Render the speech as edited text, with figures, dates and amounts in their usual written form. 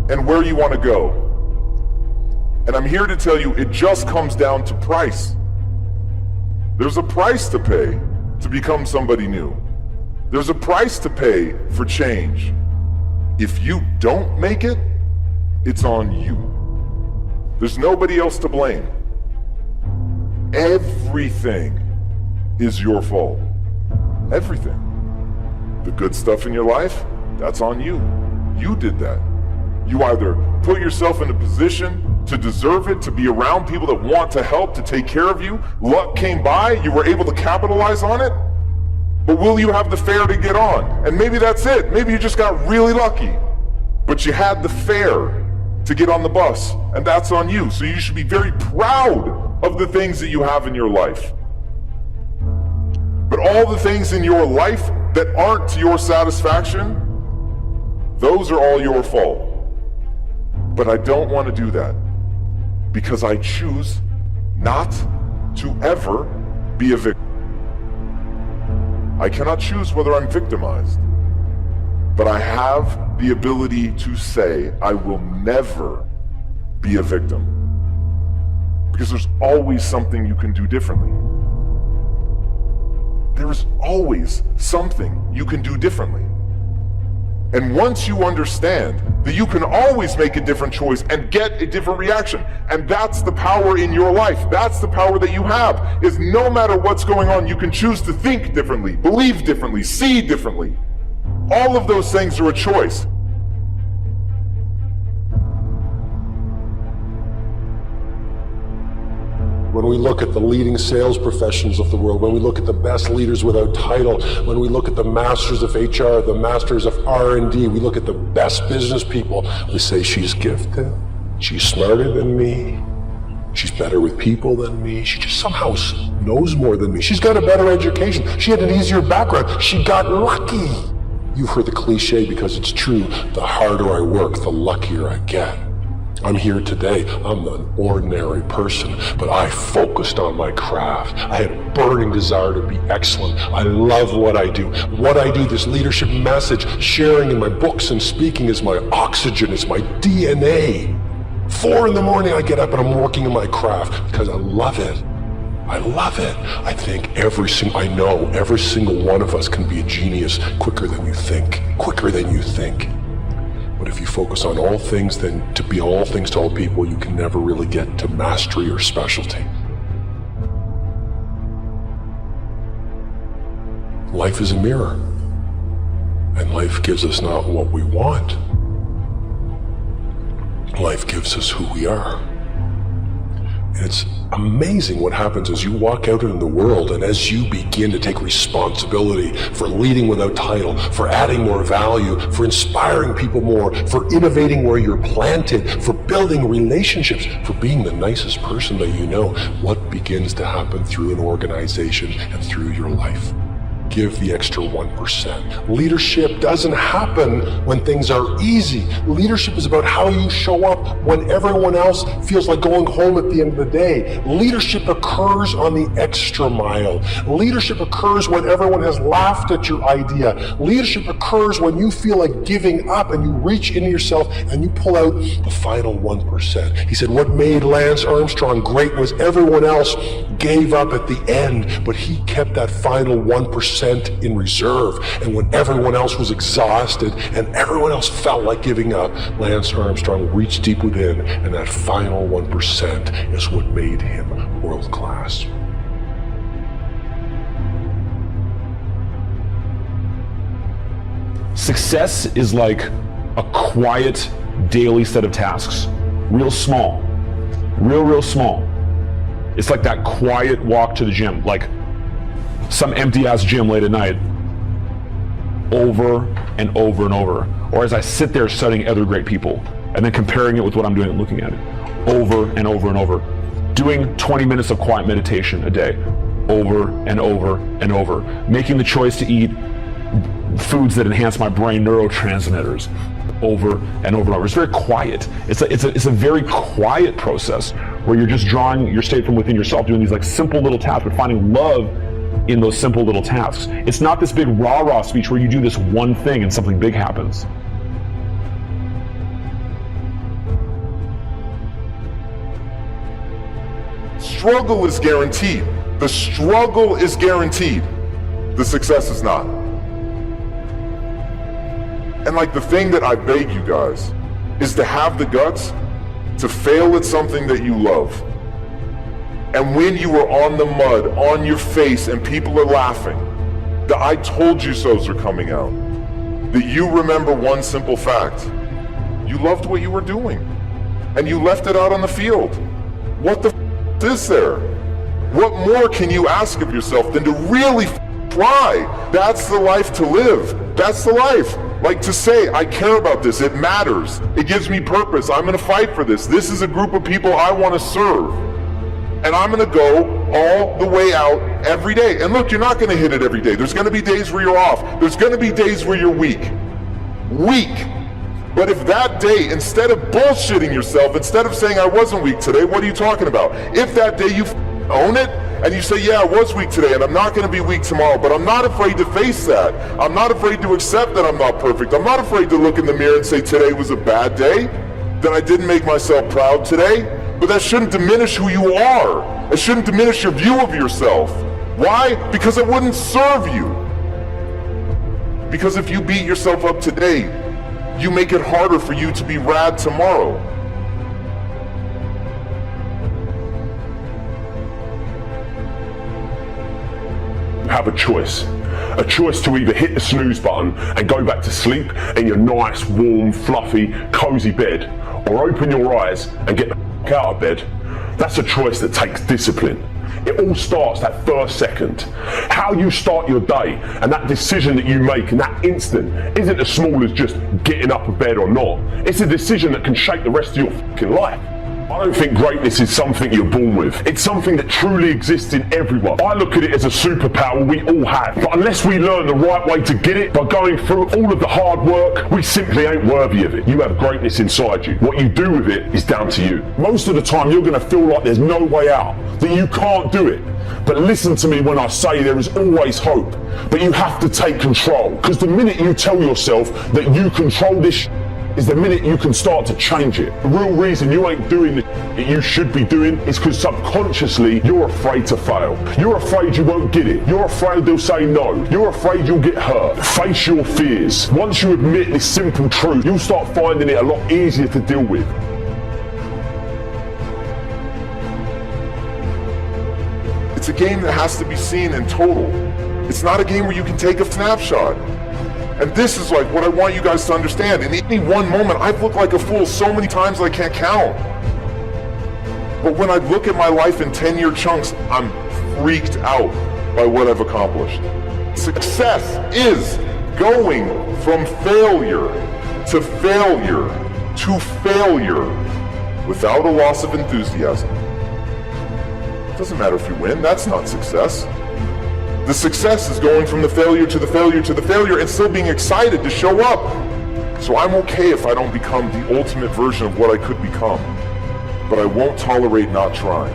and where you want to go. And I'm here to tell you, it just comes down to price. There's a price to pay to become somebody new. There's a price to pay for change. If you don't make it, it's on you. There's nobody else to blame. Everything is your fault. Everything. The good stuff in your life, that's on you. You did that. You either put yourself in a position to deserve it, to be around people that want to help, to take care of you. Luck came by, you were able to capitalize on it. But will you have the fare to get on? And maybe that's it. Maybe you just got really lucky. But you had the fare to get on the bus, and that's on you. So you should be very proud of the things that you have in your life. But all the things in your life that aren't to your satisfaction, those are all your fault. But I don't want to do that, because I choose not to ever be a victim. I cannot choose whether I'm victimized, but I have the ability to say I will never be a victim, because there's always something you can do differently. There is always something you can do differently. And once you understand that you can always make a different choice and get a different reaction, and that's the power in your life, that's the power that you have, is no matter what's going on, you can choose to think differently, believe differently, see differently. All of those things are a choice. When we look at the leading sales professionals of the world, when we look at the best leaders without title, when we look at the masters of HR, the masters of R&D, we look at the best business people, we say she's gifted, she's smarter than me, she's better with people than me, she just somehow knows more than me, she's got a better education, she had an easier background, she got lucky. You've heard the cliche because it's true, the harder I work, the luckier I get. I'm here today, I'm an ordinary person, but I focused on my craft. I had a burning desire to be excellent. I love what I do. What I do, this leadership message, sharing in my books and speaking is my oxygen, it's my DNA. 4 in the morning I get up and I'm working in my craft because I love it. I love it. I think I know every single one of us can be a genius quicker than you think, quicker than you think. But if you focus on all things, then to be all things to all people, you can never really get to mastery or specialty. Life is a mirror, and life gives us not what we want. Life gives us who we are. And it's amazing what happens as you walk out in the world and as you begin to take responsibility for leading without title, for adding more value, for inspiring people more, for innovating where you're planted, for building relationships, for being the nicest person that you know. What begins to happen through an organization and through your life? Give the extra 1%. Leadership doesn't happen when things are easy. Leadership is about how you show up when everyone else feels like going home at the end of the day. Leadership occurs on the extra mile. Leadership occurs when everyone has laughed at your idea. Leadership occurs when you feel like giving up and you reach into yourself and you pull out the final 1%. He said what made Lance Armstrong great was everyone else gave up at the end, but he kept that final 1% in reserve. And when everyone else was exhausted and everyone else felt like giving up, Lance Armstrong reached deep within, and that final 1% is what made him world class. Success is like a quiet daily set of tasks, real small, real small. It's like that quiet walk to the gym, like some empty-ass gym late at night, over and over and over. Or as I sit there studying other great people and then comparing it with what I'm doing and looking at it, over and over and over. Doing 20 minutes of quiet meditation a day, over and over and over. Making the choice to eat foods that enhance my brain neurotransmitters, over and over and over. It's very quiet. It's a very quiet process where you're just drawing your state from within yourself, doing these like simple little tasks, but finding love in those simple little tasks. It's not this big rah-rah speech where you do this one thing and something big happens. struggle is guaranteed. The struggle is guaranteed. The success is not. And like the thing that I beg you guys is to have the guts to fail at something that you love. And when you are on the mud, on your face, and people are laughing, the I told you so's are coming out, that you remember one simple fact. You loved what you were doing, and you left it out on the field. What the is there? What more can you ask of yourself than to really try? That's the life to live. That's the life. Like to say, I care about this, it matters, it gives me purpose, I'm gonna fight for this. This is a group of people I wanna serve. And I'm gonna go all the way out every day. And look, you're not gonna hit it every day. There's gonna be days where you're off. There's gonna be days where you're weak. Weak. But if that day, instead of bullshitting yourself, instead of saying I wasn't weak today, what are you talking about? If that day you own it, and you say, yeah, I was weak today, and I'm not gonna be weak tomorrow, but I'm not afraid to face that. I'm not afraid to accept that I'm not perfect. I'm not afraid to look in the mirror and say today was a bad day, that I didn't make myself proud today. But that shouldn't diminish who you are. It shouldn't diminish your view of yourself. Why? Because it wouldn't serve you. Because if you beat yourself up today, you make it harder for you to be rad tomorrow. Have a choice to either hit the snooze button and go back to sleep in your nice, warm, fluffy, cozy bed, or open your eyes and get the f*** out of bed. That's a choice that takes discipline. It all starts that first second. How you start your day and that decision that you make in that instant isn't as small as just getting up of bed or not. It's a decision that can shape the rest of your fucking life. I don't think greatness is something you're born with. It's something that truly exists in everyone. I look at it as a superpower we all have. But unless we learn the right way to get it by going through all of the hard work, we simply ain't worthy of it. You have greatness inside you. What you do with it is down to you. Most of the time you're going to feel like there's no way out, that you can't do it. But listen to me when I say there is always hope. But you have to take control. Because the minute you tell yourself that you control this is the minute you can start to change it. The real reason you ain't doing the that you should be doing is because subconsciously you're afraid to fail. You're afraid you won't get it. You're afraid they'll say no. You're afraid you'll get hurt. Face your fears. Once you admit this simple truth, you'll start finding it a lot easier to deal with. It's a game that has to be seen in total. It's not a game where you can take a snapshot. And this is like what I want you guys to understand. In any one moment, I've looked like a fool so many times I can't count. But when I look at my life in 10-year chunks, I'm freaked out by what I've accomplished. Success is going from failure to failure to failure without a loss of enthusiasm. It doesn't matter if you win, that's not success. The success is going from the failure to the failure to the failure and still being excited to show up. So I'm okay if I don't become the ultimate version of what I could become, but I won't tolerate not trying.